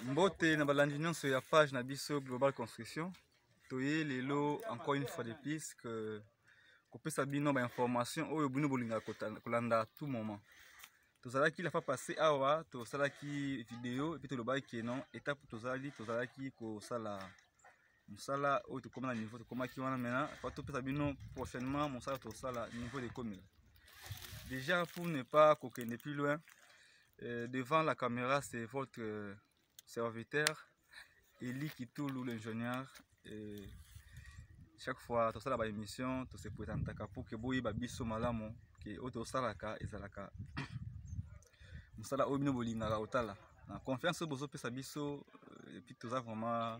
Mbote na balandi nyonso ya page na biso Global Construction. Toye lelo encore une fois de plus que kopesa bino ba information oyo bino bolinga kolanda à tout moment. Tozalaki la fois passé awa tosalaki vidéo et puis tolobaki non étape tozalaki ko sala musala oyo to komana niveau to komaki wana maintenant fa topesa bino prochainement musala to sala niveau de commune. Déjà pour ne pas kokende plus loin, devant la caméra c'est votre serviteur Eli Kitulu l'ingénieur. Chaque fois tout ça la émission tout se présente pour que boyi ba biso malamu que auto salaka ezalaka musala oyo bino bolingaka otala na confiance bozo pesa biso et puis tout ça vraiment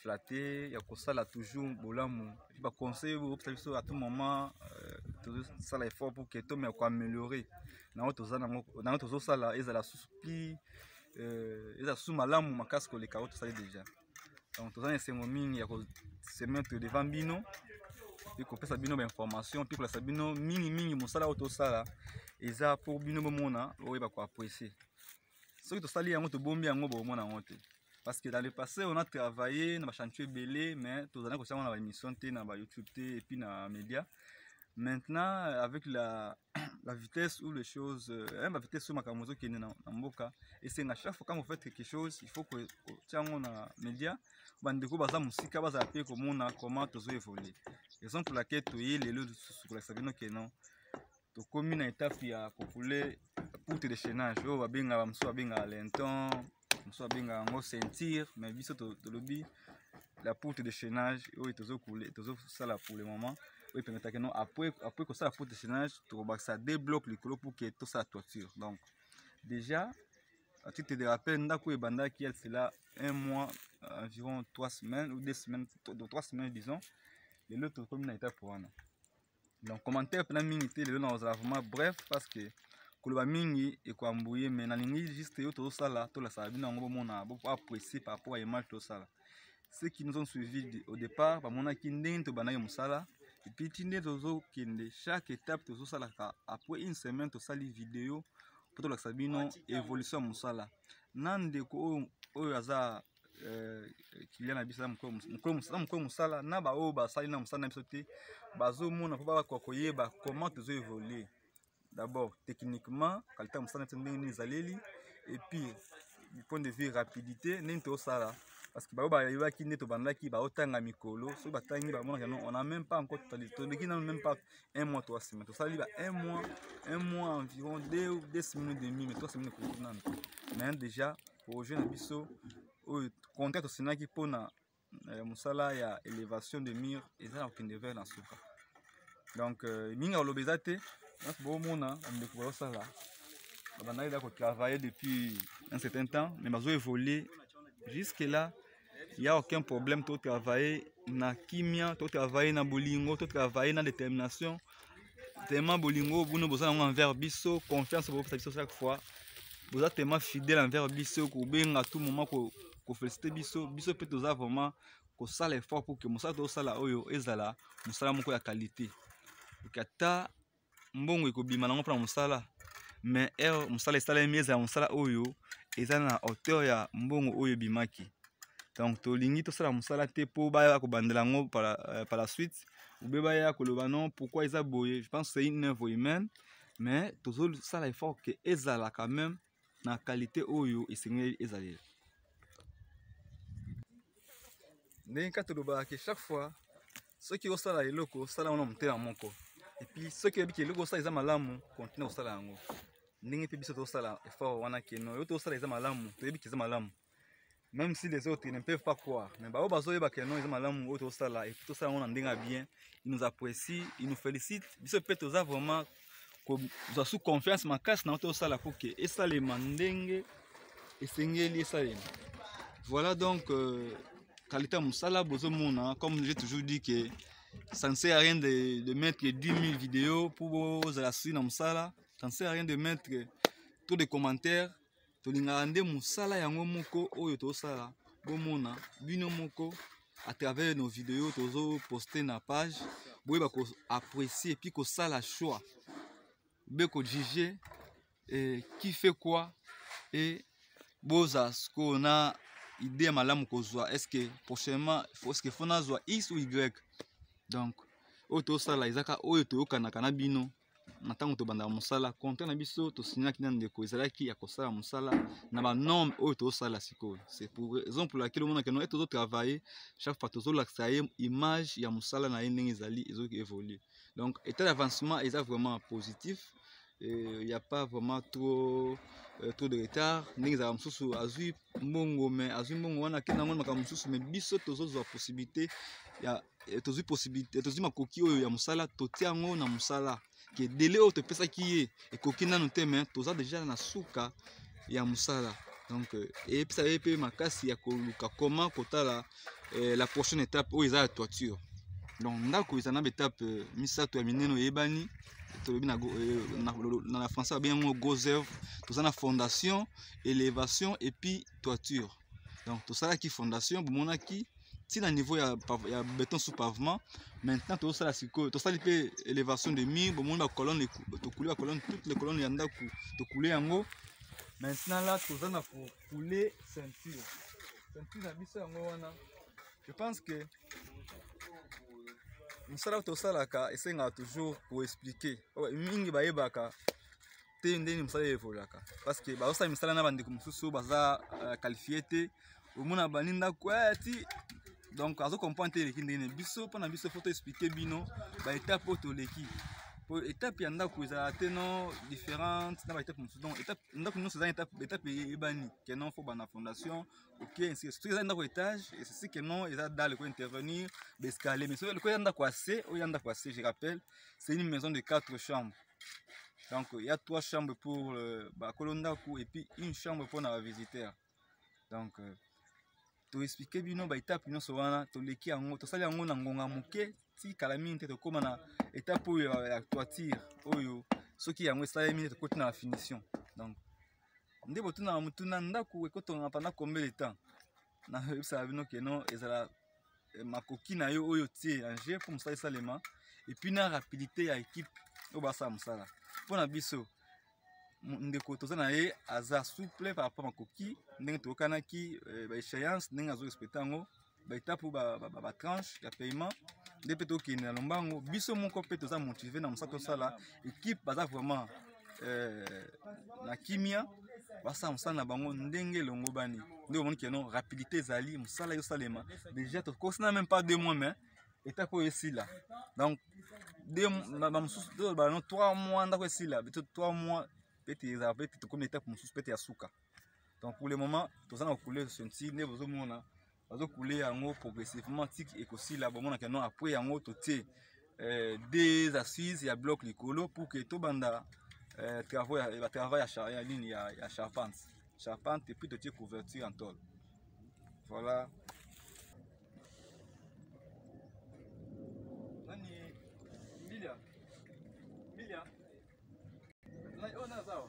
flatté ya kosala toujours bolamu et puis ba conseil bo pesa biso à tout moment tout ça la effort pour que to me ko améliorer na auto za na auto zo sala ezala suspli ezala sous malamu makasi ko le carotte ça déjà. Donc tout ça c'est mon ming ya ko se mettre devant bino et ko pesa bino ba information puis ko la bino mini musala auto sala eza pour bino bomona oyo ba ko apprécier. Ce que to sali yango to bombi yango bomona ngote parce que dans le passé on a travaillé na ba chantier belé mais to zana ko sama na ba émission té na ba YouTube té et puis na média. Maintenant avec la vitesse ou les choses la vitesse sur makamozo qui est na mboka et c'est à chaque fois quand vous faites quelque chose il faut que tiango na média bandeko baza musika baza pe komona comment tozo évoluer. Raison pour laquelle to y lelo sur la sabino que non to komi na étape ya kokule pour te déchaînage o babenga ba mso babenga lenton mso babenga ngo sentir mais biso to lobby la poutre de chaînage o tozo couler tozo sala pour le moment oui permettre que non après que ça la poutre de chaînage to ça débloque le colo pour que tout ça toiture. Donc déjà à titre de rappel ndako e banda qui elle c'est là un mois environ 3 semaines ou 2 semaines 3 semaines disons les l'autre comme na étape pour wana. Donc commentaire pendant minute le dans vraiment bref parce que koloba mingi et ko ambouyer mais na lingi juste yo to sala to la sabina ngo mona beaucoup apprécier par rapport à image to sala. Ceux qui nous ont suivis au départ ba mona ki ndenge to bana musala et puis tinde tozo kende chaque étape to sala après une semaine to sali vidéo pour to la sabino évolution musala nande ko oyo aza qu'il na bisa mko musala na ba o ba sali na musala na biso te bazo mona ko ba ko koyeba comment tozo évoluer. D'abord techniquement qualité musala ndenge zaleli et puis du point de vue rapidité nento sala parce que ba yoba ki neto bandaki ba otanga mikolo so batangi ba mona on a même pas encore totalité n'a même pas un mois 3 semaines to sali ba un mois environ 2 semaines et demie mais 3 semaines pour nan mais déjà pour jeune biso au contact sinaki pona musala ya élévation de mur eza okende vers na suka. Donc minga lobezate bo mona on découvre ça là on a déjà travaillé depuis un certain temps mais bazo évoluer jusque là il y a aucun problème to travailler na kimia to travailler na bolingo to travailler na détermination tellement bolingo buno boza envers biso confiance pour biso chaque fois boza tellement fidèle envers biso ko benga tout moment ko féliciter biso peut toza vraiment ko sala effort pour que musala to sala oyo ezala musala moko ya qualité kata mbongo ekobima nango pour musala mais musala esala mieza musala oyo ezana na hauteur ya mbongo oyo bimaki. Donc tolingi to sala musala te po baya ko bandela ngo par la suite ou be baya ko loba non pourquoi eza boye. Je pense que c'est une œuvre humaine mais tozo sala effort que ezala quand même na qualité oyo esengeli ezali. Ndenge to loba que chaque fois ceux qui osala eloko sala on motela moko et puis ceux qui ebiki eloko sala eza malamu continue osala yango ndenge pe biso to sala effort wana keno yo to sala eza malamu to ebiki eza malamu. Même si les autres ne peuvent pas croire, mais bah, bazo yeba que non ils ont malamu auto sala et tout ça on en dinga bien, ils nous apprécient, ils nous félicitent. Biso peut toza vraiment ko za sous confiance ma casse na auto sala pour que et ça les mandenge et sengeli ça les. Voilà donc qualité musala bozo mona comme j'ai toujours dit que ça ne sert à rien de mettre 10 000 vidéos pour la suite na musala, ça ne sert à rien de mettre tous les commentaires. Tolinga ande musala yango moko oyo to sala bomona bino moko à travers nos vidéos tozo poster na page boyeba ko apprécier puis ko sala choix be ko juger et qui fait quoi et boza ce qu'on a idée malamu kozwa est-ce que prochainement est-ce que fona zwa X ou Y. Donc oto sala ezaka oyo toyokanaka na bino na ntango tobandaka mosala contrat na biso tosignaki na ndeko ezalaki ya kosala mosala na banorme oyo tozosala sikoyo. C'est pour raison pour laquelle omonaka no tozotravaille chaque fois tozolakisa ye image ya mosala na ye ndenge ezali ezoki évolue. Donc état d'avancement eza vraiment positif. Il n'y a pas vraiment trop de retard. Ndenge ezalaka mosusu azwi mbongo mais azwi mbongo wana akenda ngo makambo mosusu mais biso tozozwa possibilité ya tozwi makoki oyo ya mosala totia yango na mosala ke délai oyo topesaki ye ekoki nanu te mais toza déjà na suka ya mosala. Donc eyebisa ye mpe makasi ya koluka comment kotala la prochaine étape oyo eza ya toiture. Donc ndako eza na baétape misato ya minene oyebani tolobi na français babengi gros œuvre. Toza na fondation, élévation et puis toiture. Donc tosalaki fondation bomonaki tina niveau ya béton sous pavement. Maintenant tosala sikoyo tosali pe élévation de mur bomoni ba colonne tokouli ba colonne toutes les colonnes ya ndako tokouli yango. Maintenant là toza na couler ceinture na biso yango wana. Je pense que mosala tosalaka esengaka toujours pour expliquer mingi bayebaka te ndeni mosala evolaka parce que bazosala misala na bandeko mosusu baza qualifié te omona bani ndako ti donc azo comprendre te eleki ndenge biso mpona biso faut expliquer bino baétape oyo toleki po étape ya ndako ezala te non différente na baétape mosusu. Donc étape ndako nyonso eza étape eyebani ke non faut bana fondation ok surtout eza ndako étage et c'est que non eza dalle ko intervenir d'escalier mais le eza ndako assez oyo ndako assez je rappelle c'est une maison de 4 chambres. Donc il y a 3 chambres pour bakolo ndako et puis une chambre pour na visiteurs. Donc to expliquer bino ba étape nyonso wana toleki yango tosali yango na ngonga moke ti kala mingi te tokóma na étape oyo ya toiture oyo soki yango esala mingi tokoti na finition. Donc nde botuna mutuna ndako ekotonga pendant combien de temps na yebisa bino ke non ezala makoki na yo oyo tie en jeu pour mosala esalema et puis na rapidité ya équipe oyo basala mosala mpona biso ndeko toza na ye aza souple par rapport makoki ndenge toyokanaki baéchéance ndenge azorespecte yango baétape batranche ya paiement nde mpe tokende na lombango biso moko mpe toza motive na mosala tosala équipe baza vraiment na kimia basala mosala na bango ndenge elongo bani nde omoni ke non rapidité ezali mosala ezosalema déjà tokosana même pas 2 mois mais étape oyo esila. Donc 3 mois ndako esila 3 mois peut-être tokomi étape mosusu peut-être ya suka. Donc pour le moment toza na couler ceinture nde bozomona bazokule yango progressivement tiki ekosila bomona ke non après yango totie des assises ya bloc likolo pour que tobanda travaux ya ligne ya charpente et puis totie couverture en tôle. Voilà. Milia. Oh, no, sawa.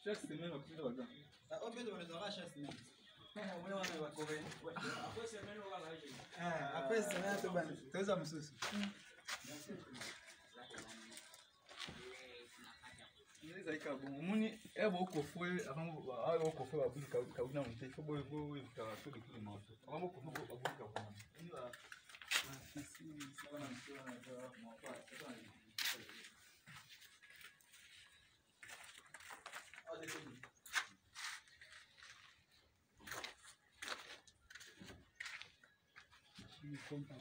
Chaque semaine, on peut faire après semaine, tu vas muni ebo kofwe akango ayo kofwe babulika kauna mute fobo ebo tarato de tout monde akango kofwe babulika kwa nda sisi sana mtona na mwapa sana ni kompa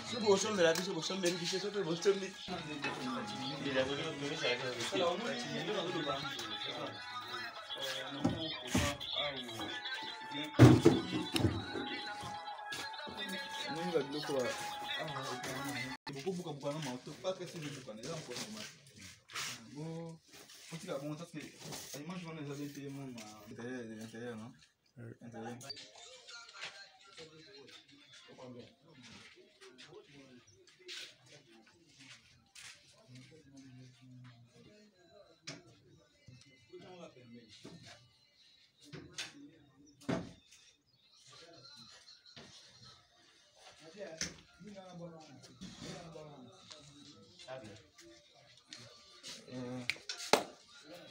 Se você me dá, se você me diz, se você me diz.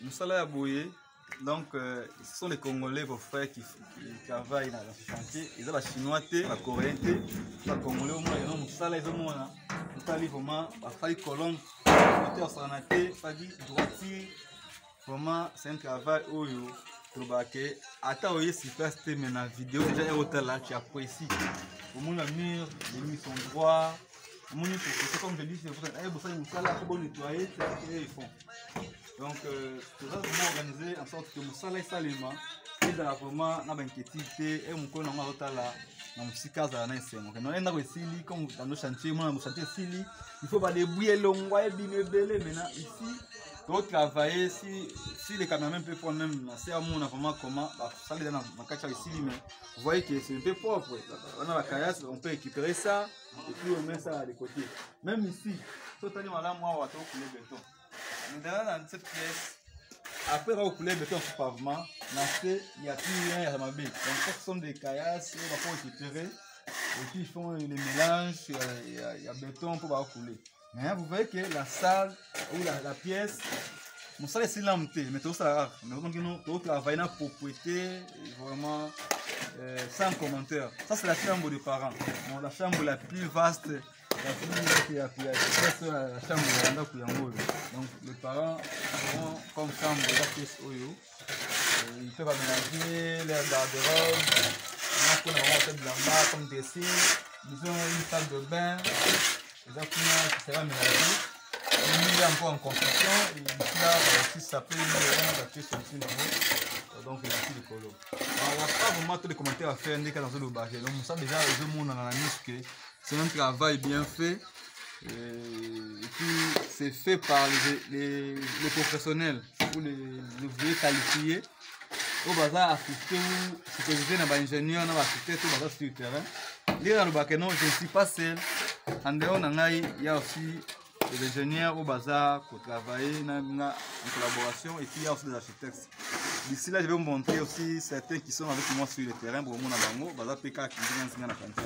Moussala Yabouye, donc ce sont les Congolais, vos frères qui travaillent dans ce chantier. Ils ont la chinois, la coréenne, la congolais, au moins, ils ont Moussala, ils ont Mona. Ils ont vraiment, la colonne, côté Osanaté, fadi droitier. Vraiment, c'est un travail où il attends, oui, si tu as mais la vidéo, déjà, il y a autant là, tu apprécies. Au moins, le mur, les murs sont droits. Au moins, c'est comme je dis, c'est pour ça, Moussala, il faut nettoyer, c'est ce qu'ils font. Donc, tout ça, vraiment organisé en sorte que Moussala et Salima, et dans la vraiment, n'a pas inquiétude, et mon collègue n'a pas là, dans mon petit cas, dans un essai. Donc, on a aussi, comme dans nos chantiers, moi, dans mon chantier, il faut pas débrouiller l'ongwa et bien belé. Maintenant, ici, pour travailler, si les caméramans peuvent prendre même, c'est à moi, on a vraiment comment, ça, les dans ma cacha ici, mais vous voyez que c'est un peu propre. On a la caillasse, on peut récupérer ça, et puis on met ça de côté. Même ici, totalement là, moi, on va trouver le béton. Dans cette pièce, après on coulé béton sur pavement, il n'y a plus rien à ma bille. Donc ça ce sont des caillasses, on va pouvoir récupérer. Et puis ils font les mélanges, il y a béton pour pouvoir couler. Mais vous voyez que la salle ou la pièce, mon salle est si lamentée, mais tout ça rare. Mais nous travaillons pour propriété, vraiment sans commentaire. Ça c'est la chambre des parents. Bon, la chambre la plus vaste. La chambre donc les parents ont comme chambre la pièce Oyo. Ils peuvent aménager leur garde-robe, de la marque comme dressing. Ils ont une salle de bain, qui sera aménagée. Il est encore en construction, et là, si ça peut la pièce donc il y a aussi le colo. On n'a pas vraiment tous les commentaires à faire dès qu'il y a dans le bac. Donc ça déjà, les gens ont analysé que c'est un travail bien fait. Et puis c'est fait par les professionnels ou les ouvriers qualifiés. Au bazar assisté ou supervisé dans l'ingénieur, dans l'architecte, au bazar sur le terrain. Lire dans le bac, non, je ne suis pas seul. En dehors, il y a aussi des ingénieurs au bazar pour travailler en collaboration et puis il y a aussi des architectes. D'ici là, je vais vous montrer aussi certains qui sont avec moi sur le terrain pour mon abango, bazar PK qui vient dans la cantine.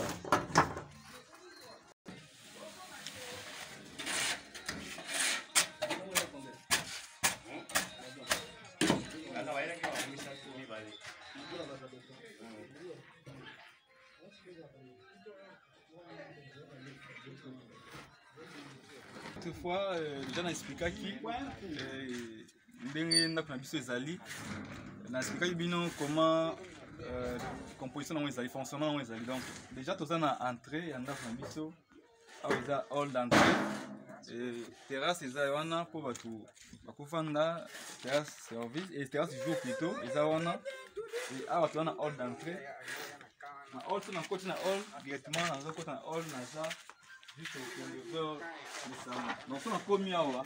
Toutefois, déjà dans expliqué qui ndenge ndako na biso ezali na expliqué bino comment composition na ezali fonctionnement na ezali. Donc déjà toza na entrée ya ndako na biso awa eza hall d'entrée et terrasse eza wana po bato bakofanda terrasse service et terrasse jour plutôt eza wana et awa toza na hall d'entrée na hall so na côté na hall directement na côté na hall na ça juste au cœur du salon. Donc on a commis awa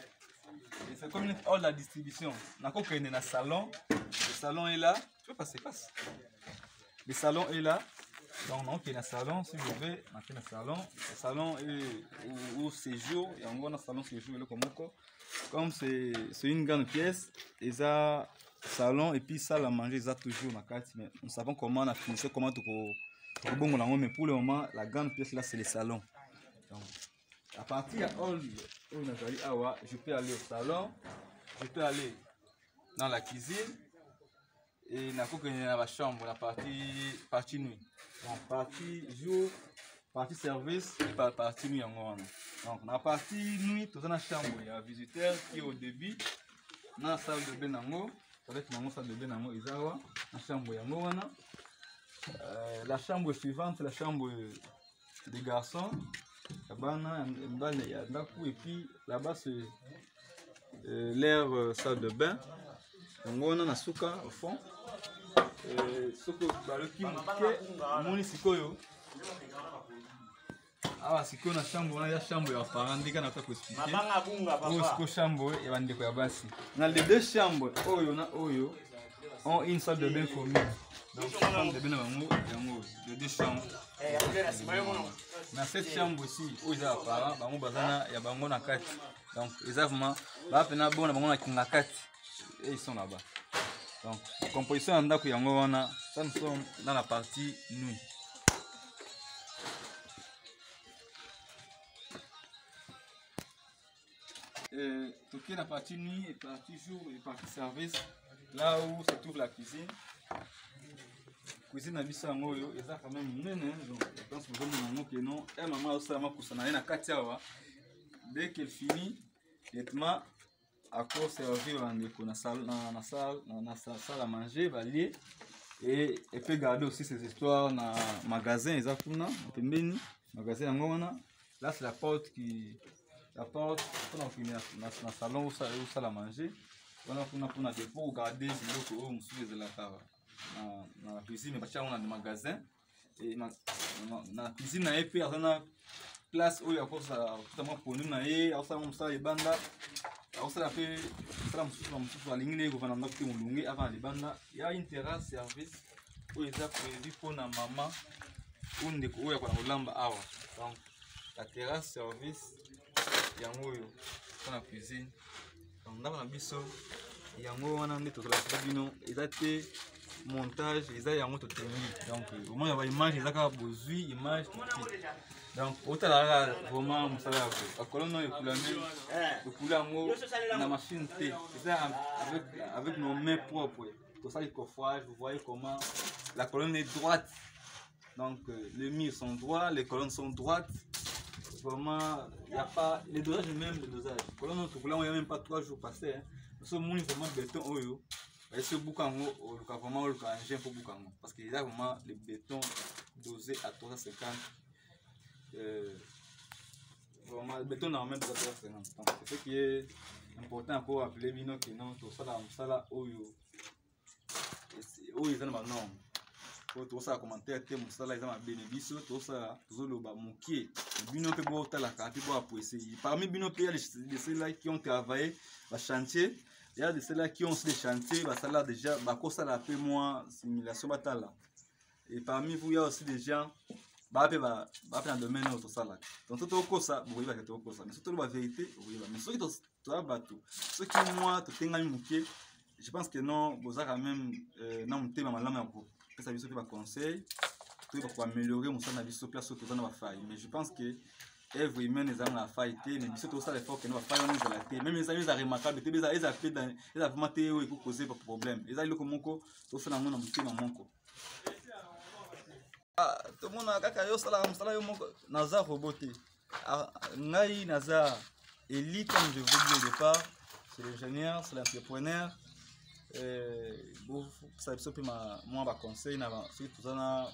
et c'est comme une hall de distribution. Na ko kende na salon, le salon est là. Tu peux passer, passe. Le salon est là. Donc on a un salon, si vous voulez, on a un salon. Le salon est au séjour, et on a un salon séjour comme c'est une grande pièce, et ça salon et puis salle à manger, ça toujours ma carte. Mais nous savons comment on a fini, comment tout bon mais pour le moment la grande pièce là c'est le salon. Donc, à partir de hall, je peux aller au salon, je peux aller dans la cuisine et dans la chambre, la partie nuit. Donc, partie jour, partie service et partie nuit. Donc, dans la partie nuit, tout dans la chambre, il y a un visiteur qui est au début, dans la salle de bain, avec la salle de bain, la chambre, La chambre suivante, c'est la chambre des garçons. Et puis là-bas, c'est l'air salle de bain. Donc on a Nasuka au fond. Ah, c'est qu'on a chambre, on a la chambre ya parents ndika na ko expliquer. Ko chambre et bandeko ya basi. On a les deux chambres, oyo na oyo, ont une salle de bain commune. Donc salle de bain yango, les deux chambres. Dans cette chambre aussi, où ils ont parents, bango bazana ya bango na kati. Donc exactement, ba pena bon na bango na kinga kati et ils sont là-bas. Donc composition en ndako yango wana, ça nous sommes dans la partie nuit. Tout la partie nuit et partie jour et partie service, là où se trouve la cuisine. Cuisine à Bissango, et ça quand même donc je pense que vous que non, et maman aussi la makusana na katiawa. Dès qu'elle finit, nettement à quoi servir na salle à manger, valier et peut garder aussi ces histoires dans magasin exactement, magasin angona. Là c'est la porte qui la porte pour le salon où ça la manger. On a des pour garder les locaux où dans la cuisine, mais on a des magasins. Et dans la cuisine, on a une place où il y a pour nous, il y a des bandes. Il y a une terrasse service où il y a prévu pour la maman où il y a la terrasse service. Yango yo dans la cuisine donc dans la biso yango wana ndeto la bino ezate montage eza yango to technique donc au moins ya image ezaka bozui image donc otala vraiment musala ko kolonno yo kula même ko kula ngo na machine T c'est avec nos mains propres tout ça le coiffage vous voyez comment la colonne est droite donc les murs sont droits les colonnes sont droites. Vraiment, il n'y a pas les dosages même les dosages. Quand on a même pas 3 jours passés, parce que mon vraiment béton oyo, et ce boucango, vraiment le engin pour boucango, parce qu'il y a vraiment le béton dosé à 350. Vraiment le béton normalement 350. Donc c'est ce qui est important pour appeler bino que non tout ça là oyo. Oyo ils ont maintenant. Tout ça commentaire te musala ils ont bénéfice tout ça zoloba mukie bino pe bo tala ka ti bo apprécier parmi bino pe il y a de ceux-là qui ont travaillé ba chantier il y a de ceux-là qui ont des chantiers ba sala déjà ba ko sala peu moins simulation batala et parmi vous il y a aussi des gens ba dans le domaine auto sala donc tout ko ça vous voyez que ko ça mais surtout la vérité vous voyez mais ceux qui to bateau ceux qui moi to tenga mukie je pense que non boza quand même na mutema malama ko ça veut dire que conseil pour améliorer mon sang vie sur place sur tout dans faille mais je pense que œuvre humaine les la faille mais surtout ça l'effort que nous va faire nous la terre même les amis remarquable ils a fait dans ils a vraiment théo et causer pas problème ils a le comme ko to faire na monko ah tout le monde a kaka yo sala yo moko naza roboté ngai naza Eli comme je vous dis au départ c'est l'ingénieur c'est l'entrepreneur ça peut être moi ba conseil na si tout ça na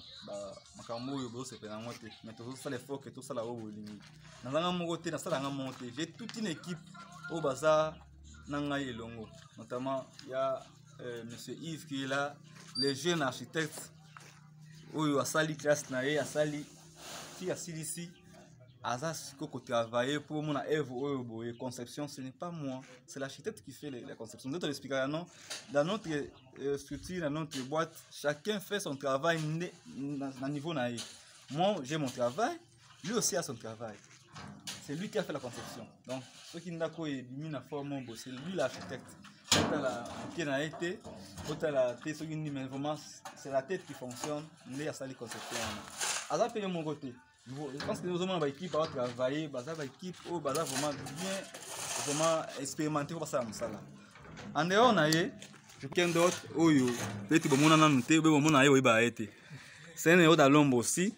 makambo yo bo se pena moté mais tout ça l'effort que tout ça là au bolingi na nga mokoté na sala nga monté j'ai toute une équipe au bazar na ngai elongo notamment il y a monsieur Yves qui est là les jeunes architectes oyo asali classe na ye asali qui asili ici Azas Koko travailler pour mon œuvre et conception, ce n'est pas moi, c'est l'architecte qui fait la conception. D'autres expliquent non, dans notre structure, dans notre boîte, chacun fait son travail à niveau naïf. Moi, j'ai mon travail, lui aussi a son travail. C'est lui qui a fait la conception. Donc, ce qui n'a pas mis la forme, c'est lui l'architecte. C'est la tête qui fonctionne, il a sa conception. Azas paye mon côté. Je pense que nous avons une équipe à travailler, une équipe où vraiment bien vraiment expérimenter pour ça. En dehors, on a je tiens d'autres, c'est un héros d'Alombe aussi.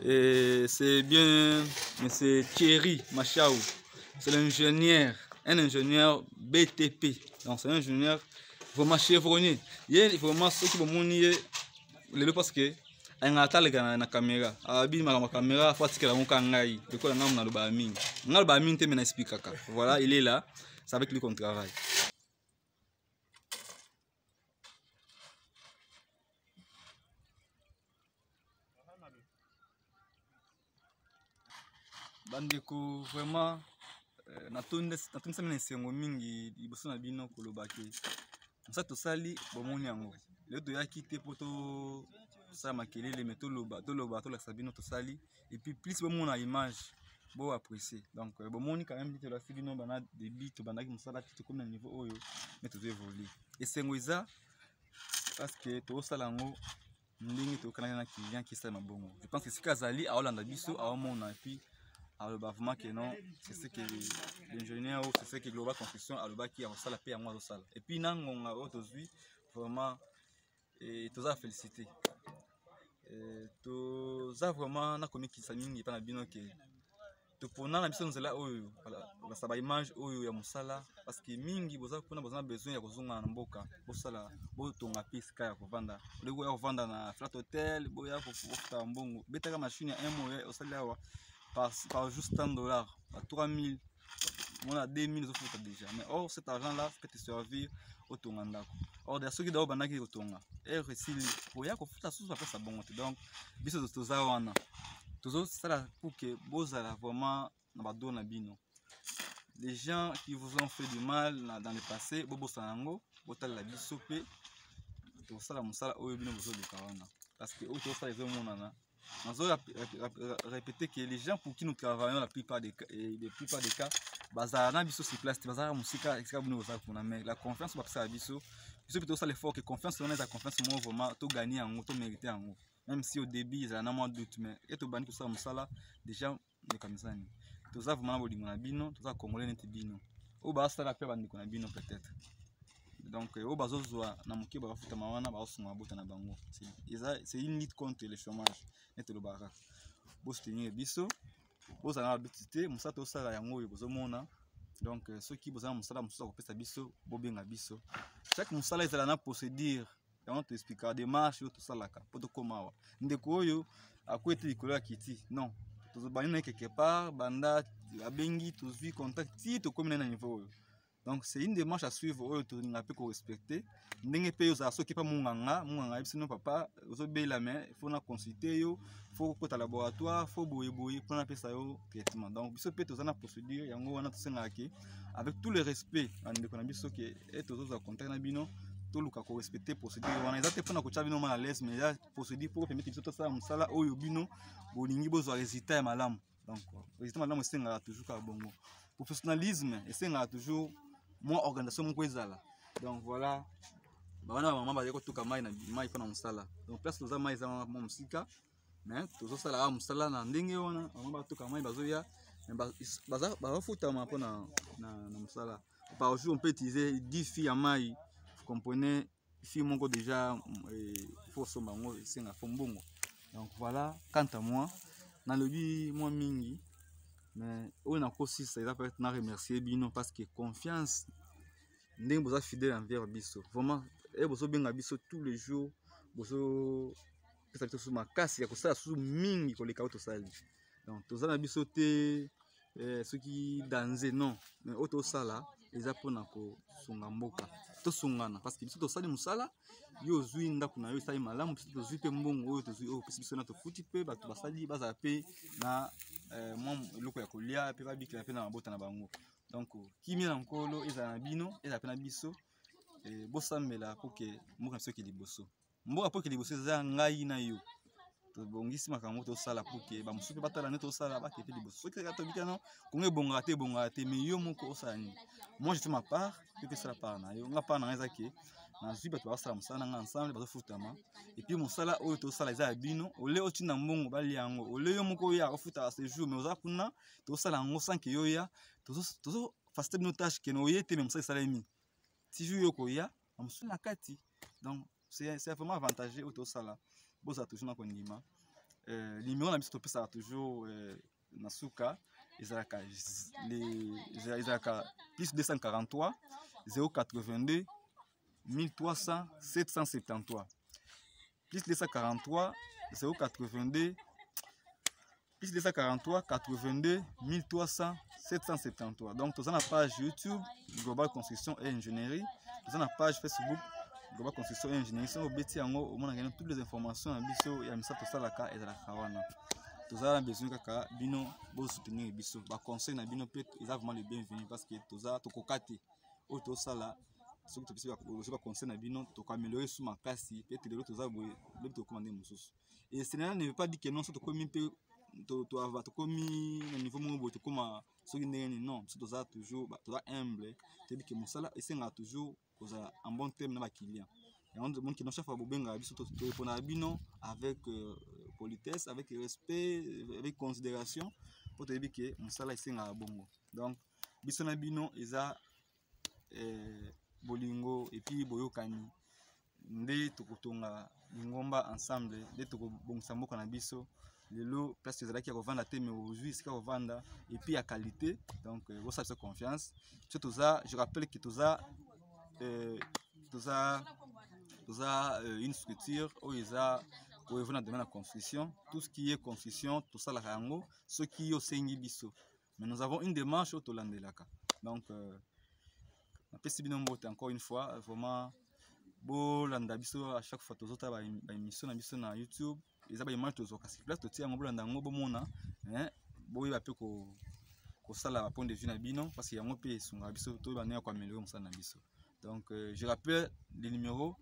C'est bien, c'est Thierry Machaou. C'est l'ingénieur, un ingénieur BTP. Donc c'est un ingénieur vraiment chevronné. Il y a vraiment ceux qui vont monter le parce que ayanga talega na caméra abi ma caméra faut tikela ngo kangai lokola ngamu na loba mingi ngalo ba mingi te mena explique kaka voilà il est là c'est avec lui qu'on travaille. Bandeko vraiment natondisa mina esengo mingi liboso na bino koloba ke mosala tosali bomoni yango lelo toyaki te mpo tosala makelele me tolakisa bino tosali et puis plus bomona image bo apprécier donc bomoni quand même tolakisi bino bana débit tobandaki mosala ti tokomi na niveau oyo me tozo évoluer esengo eza parce que tosala yango ndenge tokanaki na client qui sala mabongo. Je pense que sika azali aolanda biso aomona et puis aloba vraiment que non c'est ce que l'ingénieur ou c'est ce que Global Construction aloba qui a osala pe yango azosala et puis nangonga o tozwi vraiment et toza féliciter toza vraiment na komikisa mingi pa na bino ke topona na biso nzela oyo basa ba image oyo ya musala parce que mingi boza kuna boza na besoin ya kozonga na mboka bosala botonga pe sika ya kovanda leko ya kovanda na flat hotel boya kofuta mbongo betaka machine ya 1 mois osali awa par juste $100, à 3000, on a 2000 autres déjà. Mais or, cet argent-là peut te servir au Tongandako. Or, de ceux qui doivent banaki au Tonga. Et récit, pour y avoir la source après ça bon. Donc, bis de Tozawana. Toujours, c'est là pour que vous allez vraiment n'abandonner bino. Les gens qui vous ont fait du mal dans le passé, Bobo Sanango, Botal la bisopé, tout ça la moussala, au bino vous de Karana. Parce que autour ça les hommes monana. Nous avons répété que les gens pour qui nous travaillons la plupart des cas, bazana biso sur place, bazana musika extra bunu mais la confiance va passer à biso. Biso plutôt ça l'effort que confiance on est la confiance moi vraiment to gagner en to mériter en haut. Même si au début il y a un moins de doute mais et to bani tout ça musala déjà de comme ça ni. Tout ça vraiment bolingo na bino, tout ça congolais net bino. Au bas ça la paix bandi na bino peut-être. Donc au bazozwa na moki ba futa mawana ba osunga bota na bango. C'est une lutte contre le chômage. Et le barra. Vous tenir biso, vous avez l'habitude, vous savez ça la yango vous mona. Donc ceux qui vous avez musala musala ko pesa biso, bobenga biso. Chaque musala est na procédure, et on te expliquera démarche tout ça là ka. Poto komawa. Ndeko oyo akwete likolo ya kiti. Non. Tozo banina quelque part, banda abengi tozwi contact ti to komina na niveau oyo. Donc c'est une démarche à suivre oyo to nga pe ko respecter. Ndenge pe yo za soki pa munganga ebisino papa ozo be la main, il faut na consulter yo, faut ko ta laboratoire, faut boye pour na pesa yo traitement. Donc biso pe to za na procédure yango wana to senga ke avec tout le respect ande ko na biso ke et to za contact na bino to luka ko respecter procédure wana ezate pona ko tcha bino na l'aise mais ya procédure pour permettre biso to ça musala oyo bino bolingi bozo résultat ya malamu. Donc résultat malamu senga toujours ka bongo. Professionnalisme senga toujours moi organisation mon ezala. Donc voilà bana maman ba yeko tuka mai na mai pona musala. Donc place toza mai za mo musika mais tozo sala musala na ndenge wana maman ba tuka mai bazoya ba futa ma pona na musala. Par jour on peut utiliser 10 filles à mai. Vous comprenez filles mongo déjà faut sombango senga fombongo. Donc voilà quant à moi na lobi moi mingi mais on a aussi ça va peut-être na remercier bino parce que confiance ndenge boza fidèle envers biso vraiment et bozo benga biso tous les jours bozo pesa biso ma kasi ya kosala sous mingi koleka auto sali donc toza na biso te ceux qui danser non mais auto sala eza pona ko sunga mboka to sungana parce que biso to sali musala yo zui ndako na yo sali malamu biso to zui pe mbongo oyo to zui o biso na to futi pe bato basali baza pe na moi loko ya kolia pe ba bikela pe na mabota na bango. Donc kimi na nkolo eza na bino eza pe na biso bosambela pour que mboka biso ki liboso mboka pour que liboso eza ngai na yo to bongisi makambo to sala pour que ba musupe batala ne to sala ba ke pe liboso soki ka to bikano konge bonga te mais yo moko osala ni. Moi je fais ma part que ça part na yo nga part na eza ke na zui bato basala musala nga ensemble bazo futama et puis musala oyo to sala eza bino ole otina mbongo bali yango ole yo moko ya ofuta ce jour mais oza kuna to sala ngo sans que yo ya tozo faciliter nos tâches que no yete même ça salami si jour yo ko ya amusu na kati. Donc c'est vraiment avantageux auto sala boza toujours na kondima numéro na biso to pesa toujours na suka ezalaka plus 243 082 1300 773 plus 243 082 plus 243 82 1300 773. Donc, tu as la page YouTube Global Construction et Ingénierie. Tu as la page Facebook Global Construction et Ingénierie. Si vous avez toutes les informations, il y a Misa Tosalaka et la Kawana. Tu as besoin de bino pour soutenir biso. Ba conseil na bino peut ils ont vraiment le bienvenu parce que tu as kokati au to sala ce que tu peux pas conseil na bino to améliorer sous ma classe peut-être de l'autre tu as to commander mususu. Et cela ne veut pas dire que non ça to comme tu as commis au niveau mon tu comme ce qui n'est non c'est toujours tu as humble tu dis que mon sala c'est toujours en bon terme na ba client. Et on demande que nos chefs abobenga biso to répondre à bino avec politesse, avec respect, avec considération pour te dire que mon salaire est un bongo. Donc, biso na bino eza bolingo et puis boyokani nde tokotonga lingomba ensemble nde tokobongisa mboka na biso lelo place ezalaki ya kovanda te mais aujourd'hui sika kovanda et puis ya qualité. Donc ça c'est confiance surtout ça. Je rappelle que tout ça une structure où ils ont dans le domaine de la construction, tout ce qui est construction, tout ça, ce qui est au Sengibiso. Mais nous avons une démarche au Tolandelaka. Donc, encore une fois, vraiment, Bolandabiso à chaque fois, tous les émissions sur YouTube, ils ont des images de Zoka. C'est place de tiens, Bolandango, Bomona, hein, Boy a peu qu'on sala point de vue Nabino, parce qu'il y a un peu son abisso, tout le monde a amélioré son abisso. Donc, je rappelle les numéros.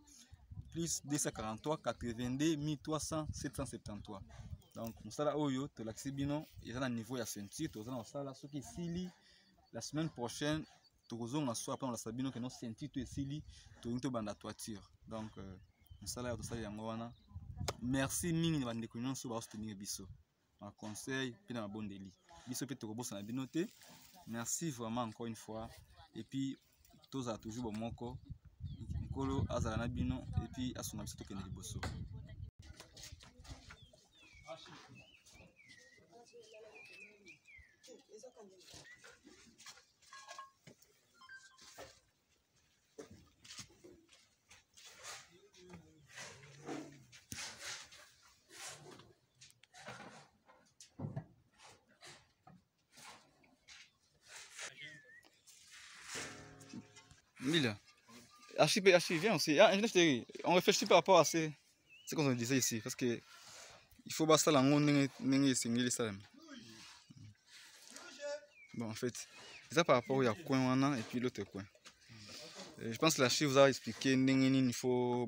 Plus 243 82 1300 773. Donc, Moussala Oyo, tu l'as bino, il y a un niveau de ceinture, tu as un ce qui est sili. La semaine prochaine, tu as un soir après la sabino que nos ceinture tu es sili, tu as une bande toiture. Donc, Moussala Oyo, tu as merci mini bande connexion sur va soutenir biso. Un conseil, puis dans la bonne délit. Biso peut te rebourser la binoté. Merci vraiment encore une fois. Et puis, tous à toujours bon moko. Kolo azala bino et puis asuna biso tokende liboso. Mila. Archie, viens aussi. Ah, on réfléchit par rapport à ce qu'on disait ici. Parce que il faut basta la monde. Bon, en fait, c'est ça par rapport au coin et puis l'autre coin. Je pense que l'archive vous a expliqué il faut